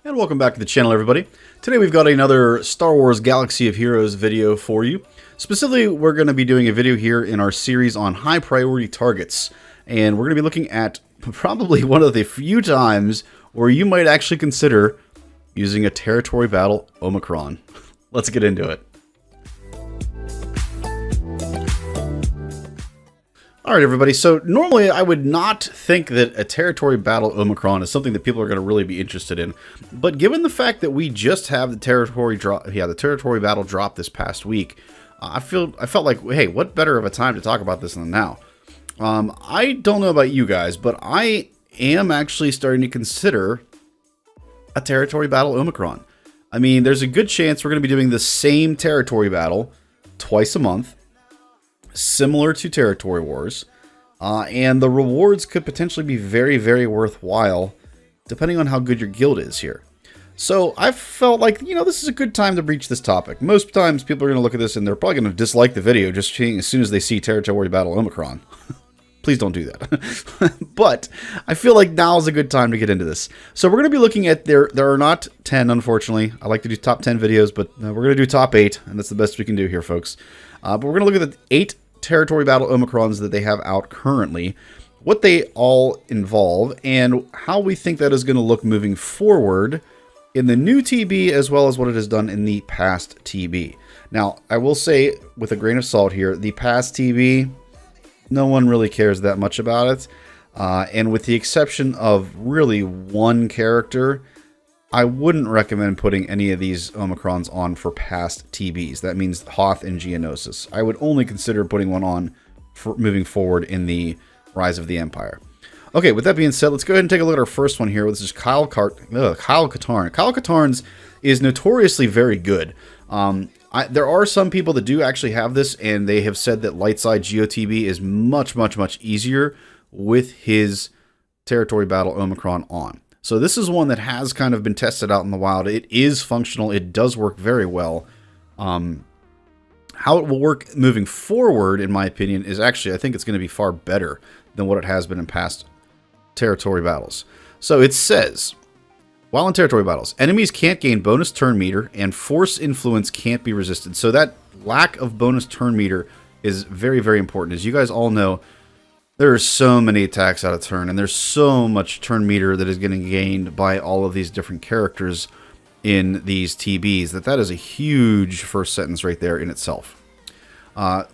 And welcome back to the channel, everybody. Today we've got another Star Wars Galaxy of Heroes video for you. Specifically, we're going to be doing a video here in our series on high priority targets. And we're going to be looking at probably one of the few times where you might actually consider using a territory battle Omicron. Let's get into it. Alright everybody, so normally I would not think that a territory battle Omicron is something that people are going to really be interested in. But given the fact that we just have the territory battle drop this past week, I felt like, hey, what better of a time to talk about this than now? I don't know about you guys, but I am actually starting to consider a territory battle Omicron. I mean, there's a good chance we're going to be doing the same territory battle twice a month, similar to Territory Wars, and the rewards could potentially be very, very worthwhile, depending on how good your guild is here. So I felt like, this is a good time to breach this topic. Most times people are going to look at this and they're probably going to dislike the video just as soon as they see Territory Battle Omicron. Please don't do that. But I feel like now is a good time to get into this. So we're going to be looking at, there are not 10, unfortunately. I like to do top 10 videos, but we're going to do top 8, and that's the best we can do here, folks. But we're going to look at the 8 Territory Battle Omicrons that they have out currently, what they all involve, and how we think that is going to look moving forward in the new TB, as well as what it has done in the past TB. Now, I will say, with a grain of salt here, the past TB, no one really cares that much about it. And with the exception of really one character, I wouldn't recommend putting any of these Omicrons on for past TBs. That means Hoth and Geonosis. I would only consider putting one on for moving forward in the Rise of the Empire. Okay, with that being said, let's go ahead and take a look at our first one here. This is Kyle Katarn. Kyle Katarn's is notoriously very good. There are some people that do actually have this, and they have said that Lightside GOTB is much, much, much easier with his Territory Battle Omicron on. So this is one that has kind of been tested out in the wild. It is functional. It does work very well. How it will work moving forward, in my opinion, is actually, I think it's going to be far better than what it has been in past territory battles. So it says, while in territory battles, enemies can't gain bonus turn meter and force influence can't be resisted. So that lack of bonus turn meter is very, very important. As you guys all know, there are so many attacks out of turn, and there's so much turn meter that is getting gained by all of these different characters in these TBs that is a huge first sentence right there in itself.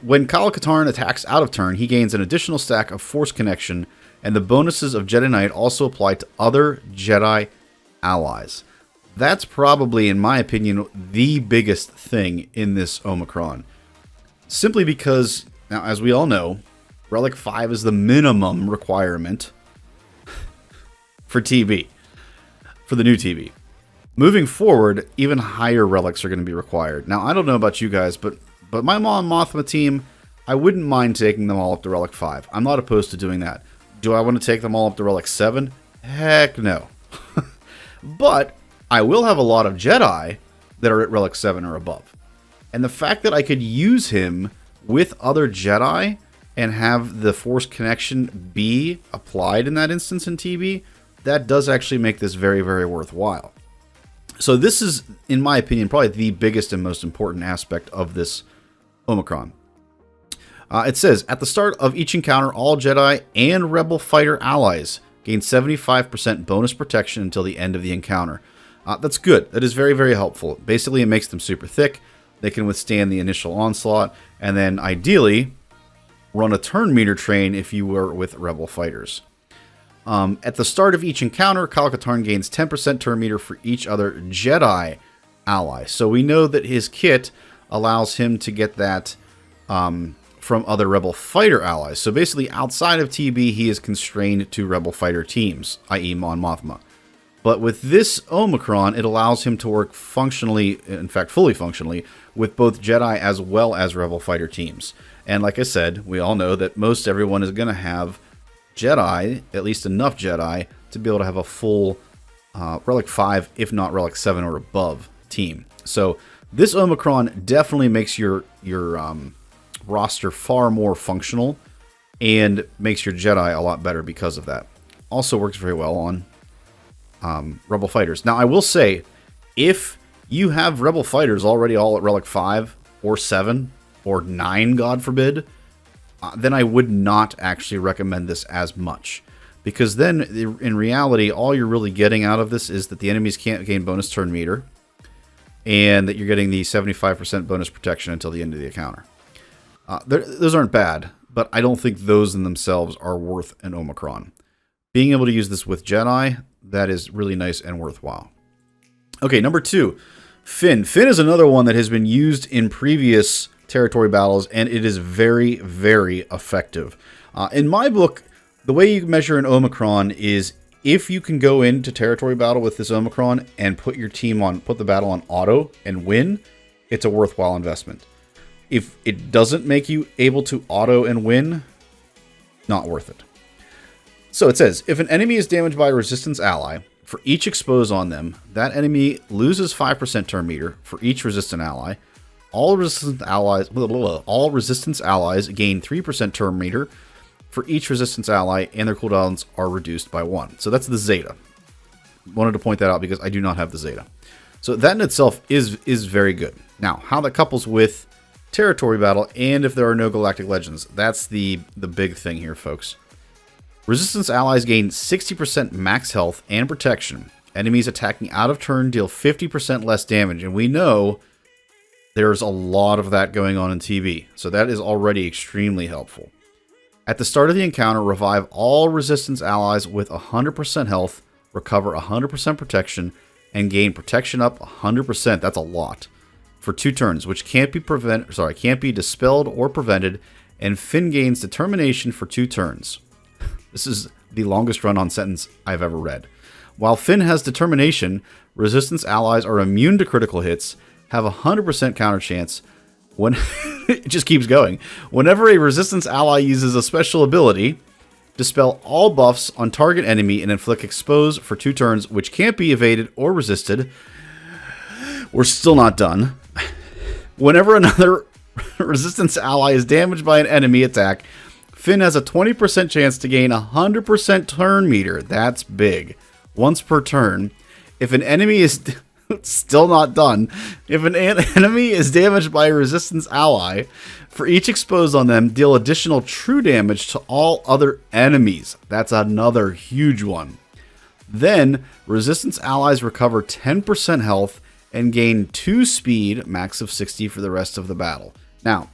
When Kyle Katarn attacks out of turn, he gains an additional stack of Force Connection, and the bonuses of Jedi Knight also apply to other Jedi allies. That's probably, in my opinion, the biggest thing in this Omicron. Simply because, now, as we all know, Relic 5 is the minimum requirement for TB, for the new TB. Moving forward, even higher relics are going to be required. Now, I don't know about you guys, but my Mon Mothma team, I wouldn't mind taking them all up to Relic 5. I'm not opposed to doing that. Do I want to take them all up to Relic 7? Heck no. But I will have a lot of Jedi that are at Relic 7 or above. And the fact that I could use him with other Jedi and have the Force Connection be applied in that instance in TB, that does actually make this very, very worthwhile. So this is, in my opinion, probably the biggest and most important aspect of this Omicron. It says, at the start of each encounter, all Jedi and Rebel fighter allies gain 75% bonus protection until the end of the encounter. That's good. That is very, very helpful. Basically, it makes them super thick. They can withstand the initial onslaught, and then ideally run a turn meter train if you were with Rebel fighters. At the start of each encounter, Kyle Katarn gains 10% turn meter for each other Jedi ally. So we know that his kit allows him to get that from other Rebel fighter allies. So basically, outside of TB, he is constrained to Rebel fighter teams, i.e. Mon Mothma. But with this Omicron, it allows him to work functionally, in fact, fully functionally, with both Jedi as well as Rebel fighter teams. And like I said, we all know that most everyone is going to have Jedi, at least enough Jedi, to be able to have a full Relic 5, if not Relic 7 or above team. So this Omicron definitely makes your roster far more functional and makes your Jedi a lot better because of that. Also works very well on Rebel fighters. Now, I will say, if you have Rebel fighters already all at Relic 5 or 7 or 9, God forbid, then I would not actually recommend this as much. Because then, in reality, all you're really getting out of this is that the enemies can't gain bonus turn meter, and that you're getting the 75% bonus protection until the end of the encounter. Those aren't bad, but I don't think those in themselves are worth an Omicron. Being able to use this with Jedi, that is really nice and worthwhile. Okay, number 2, Finn. Finn is another one that has been used in previous territory battles, and it is very, very effective. In my book, the way you measure an Omicron is if you can go into territory battle with this Omicron and put the battle on auto and win, it's a worthwhile investment. If it doesn't make you able to auto and win, not worth it. So it says, if an enemy is damaged by a resistance ally, for each expose on them, that enemy loses 5% turn meter for each resistant ally. All resistance allies gain 3% turn meter for each resistance ally, and their cooldowns are reduced by 1. So that's the Zeta. Wanted to point that out because I do not have the Zeta. So that in itself is very good. Now, how that couples with territory battle, and if there are no Galactic Legends, that's the big thing here, folks. Resistance allies gain 60% max health and protection. Enemies attacking out of turn deal 50% less damage, and we know there's a lot of that going on in TV, so that is already extremely helpful. At the start of the encounter, revive all resistance allies with 100% health, recover 100% protection, and gain protection up 100%. That's a lot. For 2 turns, which can't be dispelled or prevented, and Finn gains determination for 2 turns. This is the longest run-on sentence I've ever read. While Finn has determination, resistance allies are immune to critical hits, have a 100% counter chance. When it just keeps going. Whenever a resistance ally uses a special ability, dispel all buffs on target enemy and inflict expose for 2 turns, which can't be evaded or resisted. We're still not done. Whenever another resistance ally is damaged by an enemy attack, Finn has a 20% chance to gain 100% turn meter. That's big. Once per turn. If an enemy is... Still not done. If an enemy is damaged by a resistance ally, for each expose on them, deal additional true damage to all other enemies. That's another huge one. Then, resistance allies recover 10% health and gain 2 speed, max of 60 for the rest of the battle. Now,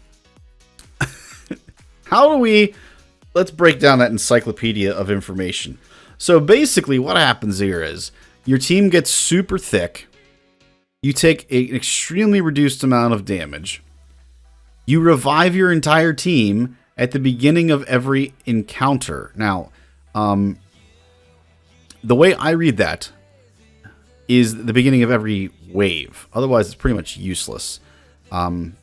let's break down that encyclopedia of information. So basically what happens here is, your team gets super thick. You take an extremely reduced amount of damage. You revive your entire team at the beginning of every encounter. Now, the way I read that is the beginning of every wave. Otherwise, it's pretty much useless. Let me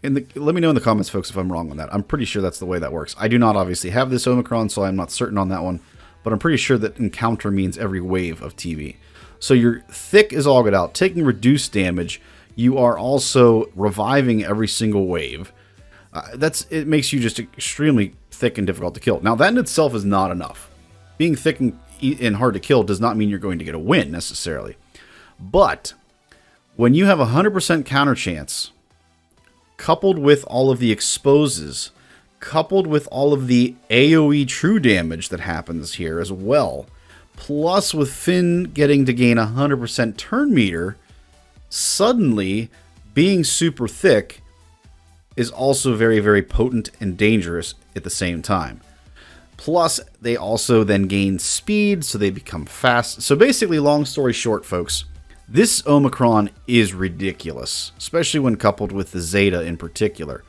know in the comments, folks, if I'm wrong on that. I'm pretty sure that's the way that works. I do not obviously have this Omicron, so I'm not certain on that one. But I'm pretty sure that encounter means every wave of TV. So you're thick as all get out, taking reduced damage. You are also reviving every single wave. It makes you just extremely thick and difficult to kill. Now, that in itself is not enough. Being thick and hard to kill does not mean you're going to get a win, necessarily. But when you have a 100% counter chance, coupled with all of the exposes, coupled with all of the AoE true damage that happens here as well, plus with Finn getting to gain 100% turn meter, suddenly being super thick is also very, very potent and dangerous at the same time. Plus, they also then gain speed, so they become fast. So basically, long story short, folks, this Omicron is ridiculous, especially when coupled with the Zeta in particular.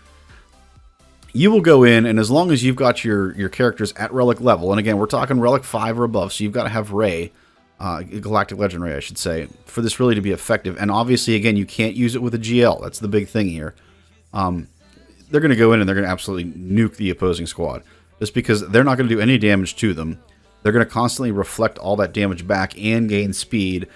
You will go in, and as long as you've got your characters at Relic level, and again, we're talking Relic 5 or above, so you've got to have Rey, Galactic Legend Rey, I should say, for this really to be effective. And obviously, again, you can't use it with a GL. That's the big thing here. They're going to go in and they're going to absolutely nuke the opposing squad, just because they're not going to do any damage to them. They're going to constantly reflect all that damage back and gain speed,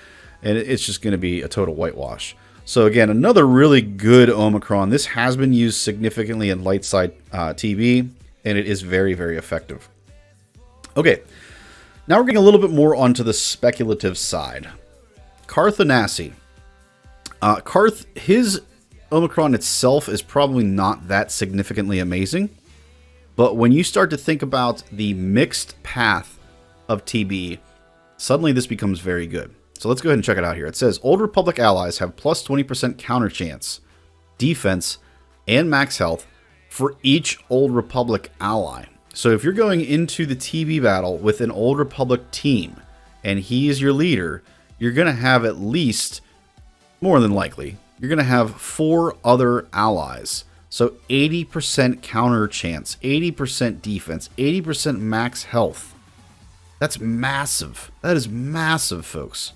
and it's just going to be a total whitewash. So again, another really good Omicron. This has been used significantly in light side TV, and it is very, very effective. Okay, Now we're getting a little bit more onto the speculative side. Karth Onasi. Karth, his Omicron itself is probably not that significantly amazing. But when you start to think about the mixed path of TB, suddenly this becomes very good. So let's go ahead and check it out here. It says, Old Republic allies have plus 20% counter chance, defense, and max health for each Old Republic ally. So if you're going into the TB battle with an Old Republic team, and he is your leader, you're going to have at least, more than likely, you're going to have 4 other allies. So 80% counter chance, 80% defense, 80% max health. That's massive. That is massive, folks.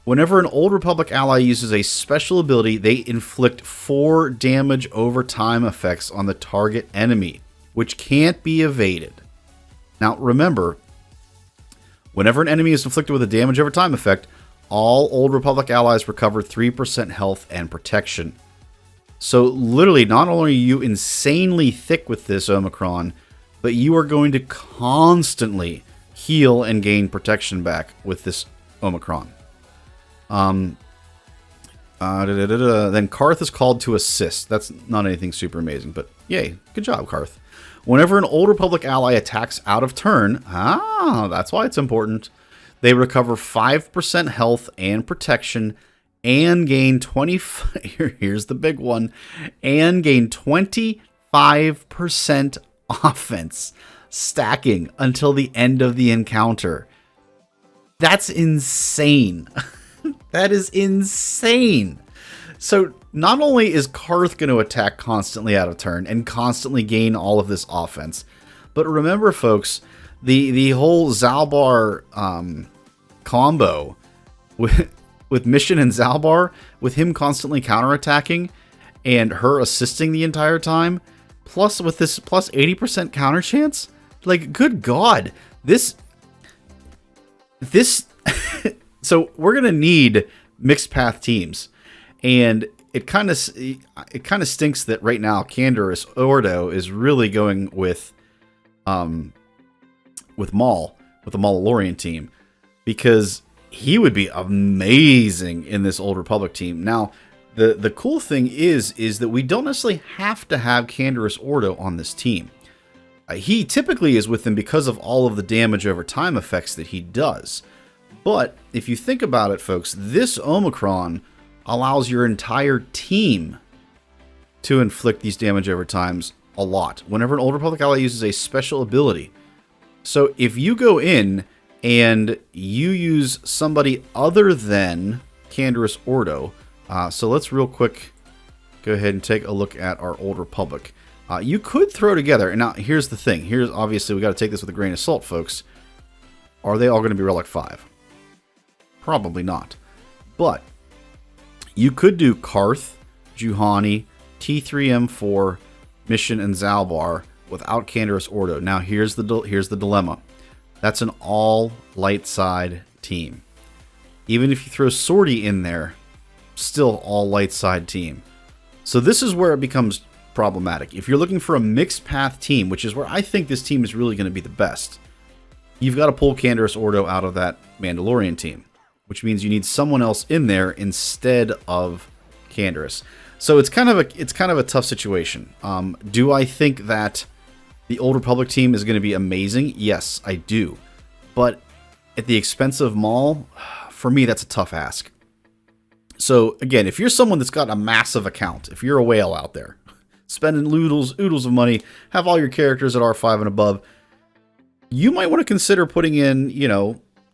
Whenever an Old Republic ally uses a special ability, they inflict 4 damage over time effects on the target enemy, which can't be evaded. Now, remember, whenever an enemy is inflicted with a damage over time effect, all Old Republic allies recover 3% health and protection. So, literally, not only are you insanely thick with this Omicron, but you are going to constantly heal and gain protection back with this Omicron. Then Karth is called to assist. That's not anything super amazing, but yay, good job, Karth. Whenever an Old Republic ally attacks out of turn, that's why it's important, they recover 5% health and protection and gain here's the big one, and gain 25% offense, stacking until the end of the encounter. That's insane. That is insane. So not only is Karth going to attack constantly out of turn and constantly gain all of this offense, but remember, folks, the whole Zalbar combo with Mission and Zalbar, with him constantly counterattacking and her assisting the entire time, plus with this plus 80% counter chance, like, good God, this so we're gonna need mixed path teams, and it kind of stinks that right now Canderous Ordo is really going with Maul, with the Mandalorian team, because he would be amazing in this Old Republic team. Now, the cool thing is that we don't necessarily have to have Canderous Ordo on this team. He typically is with them because of all of the damage over time effects that he does. But if you think about it, folks, this Omicron allows your entire team to inflict these damage over times a lot whenever an Old Republic ally uses a special ability. So if you go in and you use somebody other than Canderous Ordo, so let's real quick go ahead and take a look at our Old Republic. You could throw together, and now here's the thing. Here's, obviously, we got to take this with a grain of salt, folks. Are they all going to be Relic 5? Probably not. But you could do Karth, Juhani, T3M4, Mission, and Zalbar without Canderous Ordo. Now here's the dilemma. That's an all light side team. Even if you throw Sortie in there, still all light side team. So this is where it becomes problematic. If you're looking for a mixed path team, which is where I think this team is really going to be the best, you've got to pull Canderous Ordo out of that Mandalorian team, which means you need someone else in there instead of Canderous. So it's kind of a tough situation. Do I think that the Old Republic team is going to be amazing? Yes, I do. But at the expense of Maul, for me, that's a tough ask. So again, if you're someone that's got a massive account, if you're a whale out there, spending oodles of money, have all your characters at R5 and above, you might want to consider putting in,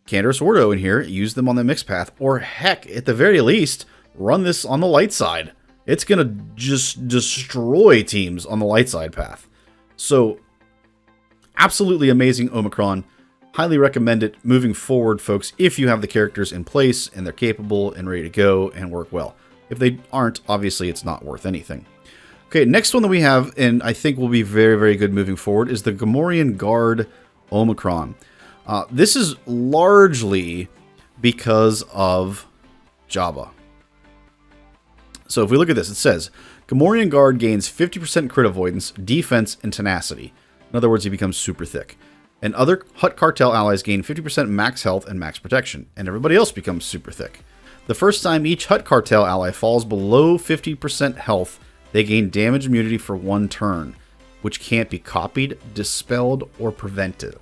Canderous Ordo in here, use them on the mixed path, or heck, at the very least, run this on the light side. It's going to just destroy teams on the light side path. So, absolutely amazing Omicron. Highly recommend it moving forward, folks, if you have the characters in place and they're capable and ready to go and work well. If they aren't, obviously it's not worth anything. Okay, next one that we have, and I think will be very, very good moving forward, is the Gamorrean Guard Omicron. This is largely because of Jabba. So if we look at this, it says, Gamorrean Guard gains 50% crit avoidance, defense, and tenacity. In other words, he becomes super thick. and other Hut Cartel allies gain 50% max health and max protection, and everybody else becomes super thick. The first time each Hut Cartel ally falls below 50% health, they gain damage immunity for 1 turn, which can't be copied, dispelled, or prevented.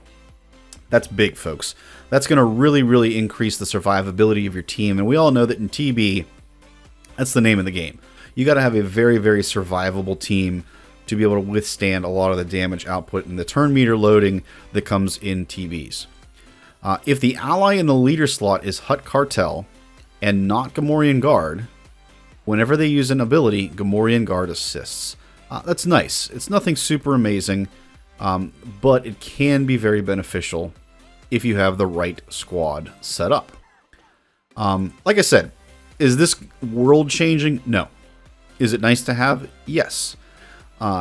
That's big, folks. That's going to really, really increase the survivability of your team, and we all know that in TB, that's the name of the game. You got to have a very, very survivable team to be able to withstand a lot of the damage output and the turn meter loading that comes in TBs. If the ally in the leader slot is Hut Cartel and not Gamorrean Guard, whenever they use an ability, Gamorrean Guard assists. That's nice. It's nothing super amazing, but it can be very beneficial if you have the right squad set up. Like I said, is this world-changing? No. Is it nice to have? Yes.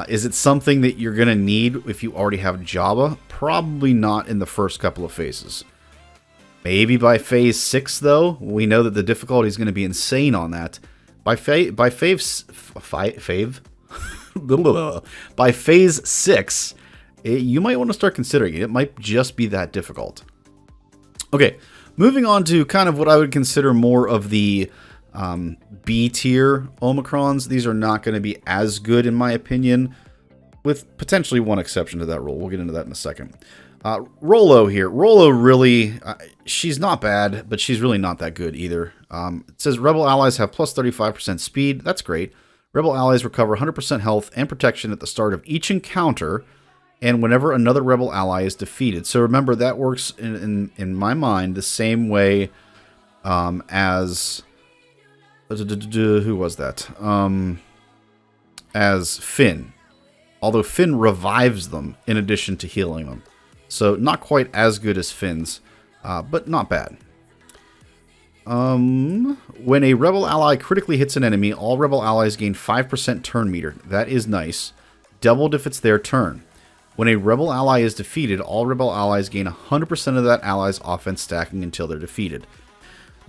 Is it something that you're going to need if you already have Jabba? Probably not in the first couple of phases. Maybe by phase 6, though. We know that the difficulty is going to be insane on that. By phase 6, you might want to start considering it. It might just be that difficult. Okay, moving on to kind of what I would consider more of the B tier Omicrons. These are not going to be as good in my opinion, with potentially one exception to that rule. We'll get into that in a second. Rollo here. Rollo really, she's not bad, but she's really not that good either. It says Rebel allies have plus 35% speed. That's great. Rebel allies recover 100% health and protection at the start of each encounter and whenever another Rebel ally is defeated. So remember, that works in my mind the same way as... who was that? As Finn. Although Finn revives them in addition to healing them. So not quite as good as Finn's, but not bad. When a Rebel ally critically hits an enemy, all Rebel allies gain 5% turn meter. That is nice. Doubled if it's their turn. When a Rebel ally is defeated, all Rebel allies gain 100% of that ally's offense stacking until they're defeated.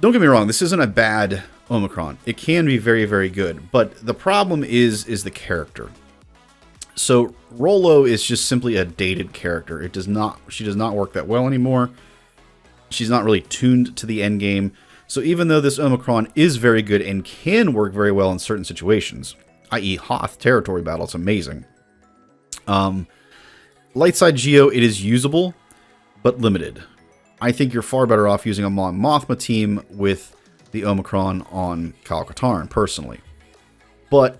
Don't get me wrong, this isn't a bad Omicron. It can be very, very good, but the problem is the character. So Rollo is just simply a dated character. She does not work that well anymore. She's not really tuned to the end game. So even though this Omicron is very good and can work very well in certain situations, i.e. Hoth territory battle, it's amazing. Lightside Geo, it is usable, but limited. I think you're far better off using a Mon Mothma team with the Omicron on Kyle Katarn, personally. But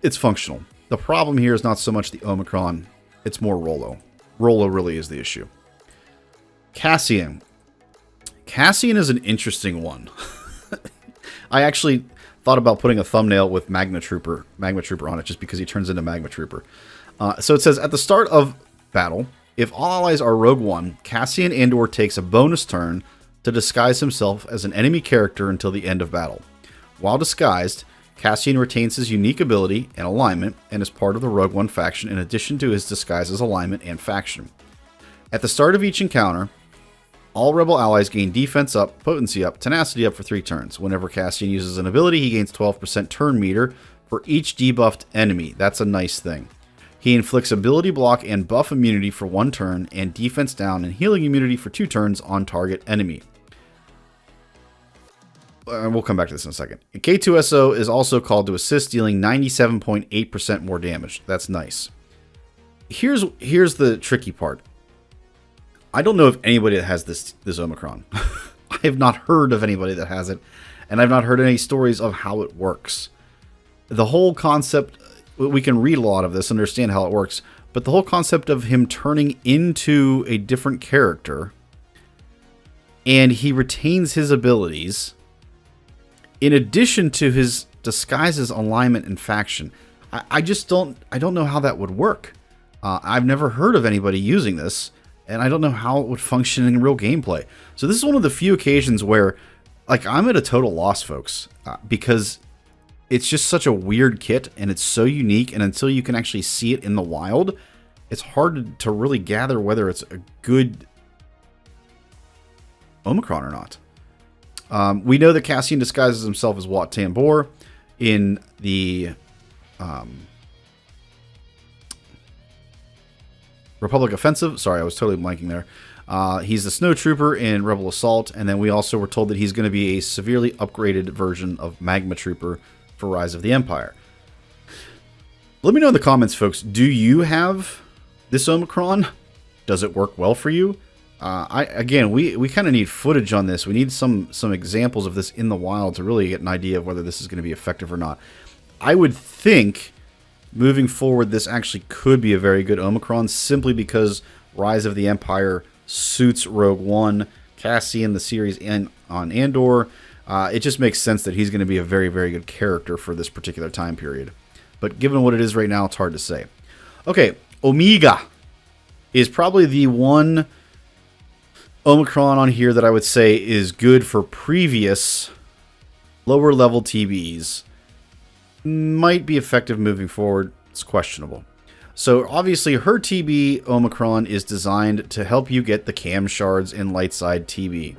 it's functional. The problem here is not so much the Omicron, it's more Rollo. Rollo really is the issue. Cassian. Cassian is an interesting one. I actually thought about putting a thumbnail with Magma Trooper on it just because he turns into Magma Trooper. So it says, at the start of battle, if all allies are Rogue One, Cassian Andor takes a bonus turn to disguise himself as an enemy character until the end of battle. While disguised, Cassian retains his unique ability and alignment and is part of the Rogue One faction in addition to his disguise's alignment and faction. At the start of each encounter, all Rebel allies gain defense up, potency up, tenacity up for 3 turns. Whenever Cassian uses an ability, he gains 12% turn meter for each debuffed enemy. That's a nice thing. He inflicts ability block and buff immunity for 1 turn and defense down and healing immunity for 2 turns on target enemy. We'll come back to this in a second. K2SO is also called to assist, dealing 97.8% more damage. That's nice. Here's the tricky part. I don't know of anybody that has this Omicron. I have not heard of anybody that has it, and I've not heard any stories of how it works. The whole concept, we can read a lot of this, understand how it works, but the whole concept of him turning into a different character, and he retains his abilities, in addition to his disguises, alignment, and faction. I don't know how that would work. I've never heard of anybody using this, and I don't know how it would function in real gameplay. So this is one of the few occasions where, like, I'm at a total loss, folks, because it's just such a weird kit, and it's so unique, and until you can actually see it in the wild, it's hard to really gather whether it's a good Omicron or not. We know that Cassian disguises himself as Wat Tambor in the Republic Offensive. Sorry, I was totally blanking there. He's the Snow Trooper in Rebel Assault, and then we also were told that he's going to be a severely upgraded version of Magma Trooper for Rise of the Empire. Let me know in the comments, folks. Do you have this Omicron? Does it work well for you? Again, we kind of need footage on this. We need some examples of this in the wild to really get an idea of whether this is going to be effective or not. I would think moving forward, this actually could be a very good Omicron, simply because Rise of the Empire suits Rogue One, Cassian, the series on Andor. It just makes sense that he's going to be a very, very good character for this particular time period. But given what it is right now, it's hard to say. Okay, Omega is probably the one Omicron on here that I would say is good for previous lower level TBs. Might be effective moving forward. It's questionable. So obviously her TB Omicron is designed to help you get the cam shards in light side TB.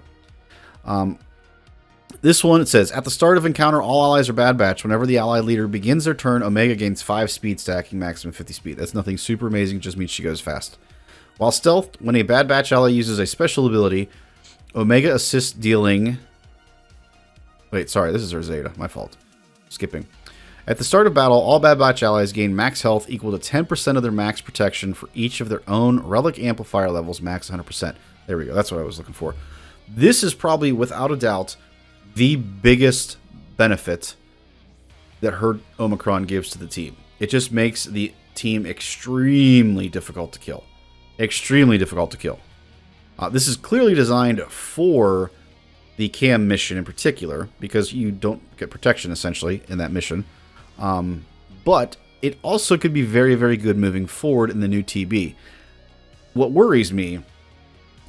This one, it says, at the start of encounter, all allies are Bad Batch. Whenever the allied leader begins their turn, Omega gains 5 speed, stacking maximum 50 speed. That's nothing super amazing, just means she goes fast. While stealth, when a Bad Batch ally uses a special ability, Omega assists dealing... Wait, sorry, this is her Zeta. My fault. Skipping. At the start of battle, all Bad Batch allies gain max health equal to 10% of their max protection for each of their own relic amplifier levels, max 100%. There we go. That's what I was looking for. This is probably, without a doubt, the biggest benefit that her Omicron gives to the team. It just makes the team extremely difficult to kill. Extremely difficult to kill. This is clearly designed for the cam mission in particular, because you don't get protection, essentially, in that mission. But it also could be very, very good moving forward in the new TB. What worries me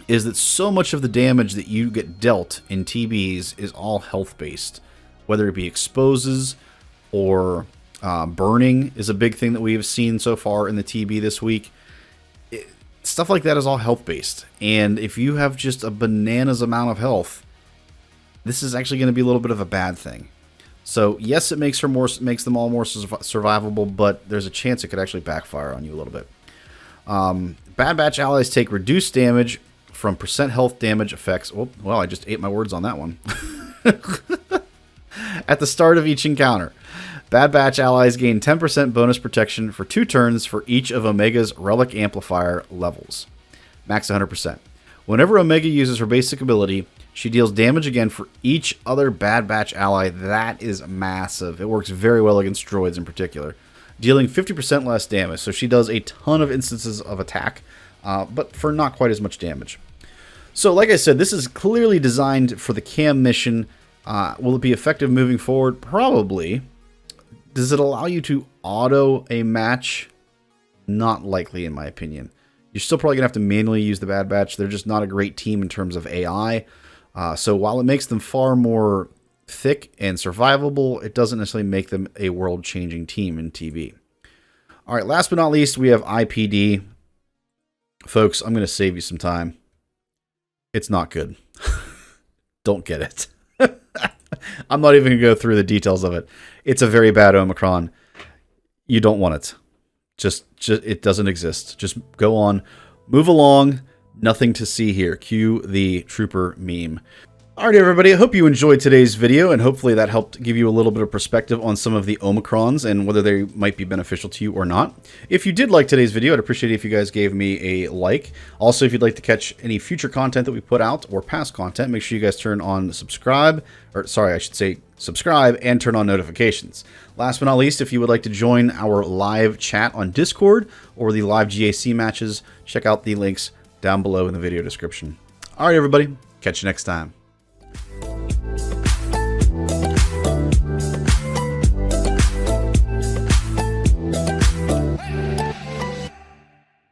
is that so much of the damage that you get dealt in TBs is all health-based. Whether it be exposes or burning is a big thing that we have seen so far in the TB this week. Stuff like that is all health-based. And if you have just a bananas amount of health, this is actually going to be a little bit of a bad thing. So yes, it makes them all more survivable, but there's a chance it could actually backfire on you a little bit. Bad Batch allies take reduced damage from % health damage effects. Oh, well, I just ate my words on that one. At the start of each encounter, Bad Batch allies gain 10% bonus protection for 2 turns for each of Omega's relic amplifier levels. Max 100%. Whenever Omega uses her basic ability, she deals damage again for each other Bad Batch ally. That is massive. It works very well against droids in particular, dealing 50% less damage. So she does a ton of instances of attack, but for not quite as much damage. So like I said, this is clearly designed for the cam mission. Will it be effective moving forward? Probably. Does it allow you to auto a match? Not likely, in my opinion. You're still probably going to have to manually use the Bad Batch. They're just not a great team in terms of AI. So while it makes them far more thick and survivable, it doesn't necessarily make them a world-changing team in TV. All right, last but not least, we have IPD. Folks, I'm going to save you some time. It's not good. Don't get it. I'm not even going to go through the details of it. It's a very bad Omicron. You don't want it. Just it doesn't exist. Just go on. Move along. Nothing to see here. Cue the trooper meme. Alright everybody, I hope you enjoyed today's video, and hopefully that helped give you a little bit of perspective on some of the Omicrons and whether they might be beneficial to you or not. If you did like today's video, I'd appreciate it if you guys gave me a like. Also, if you'd like to catch any future content that we put out or past content, make sure you guys turn on subscribe and turn on notifications. Last but not least, if you would like to join our live chat on Discord or the live GAC matches, check out the links down below in the video description. Alright everybody, catch you next time.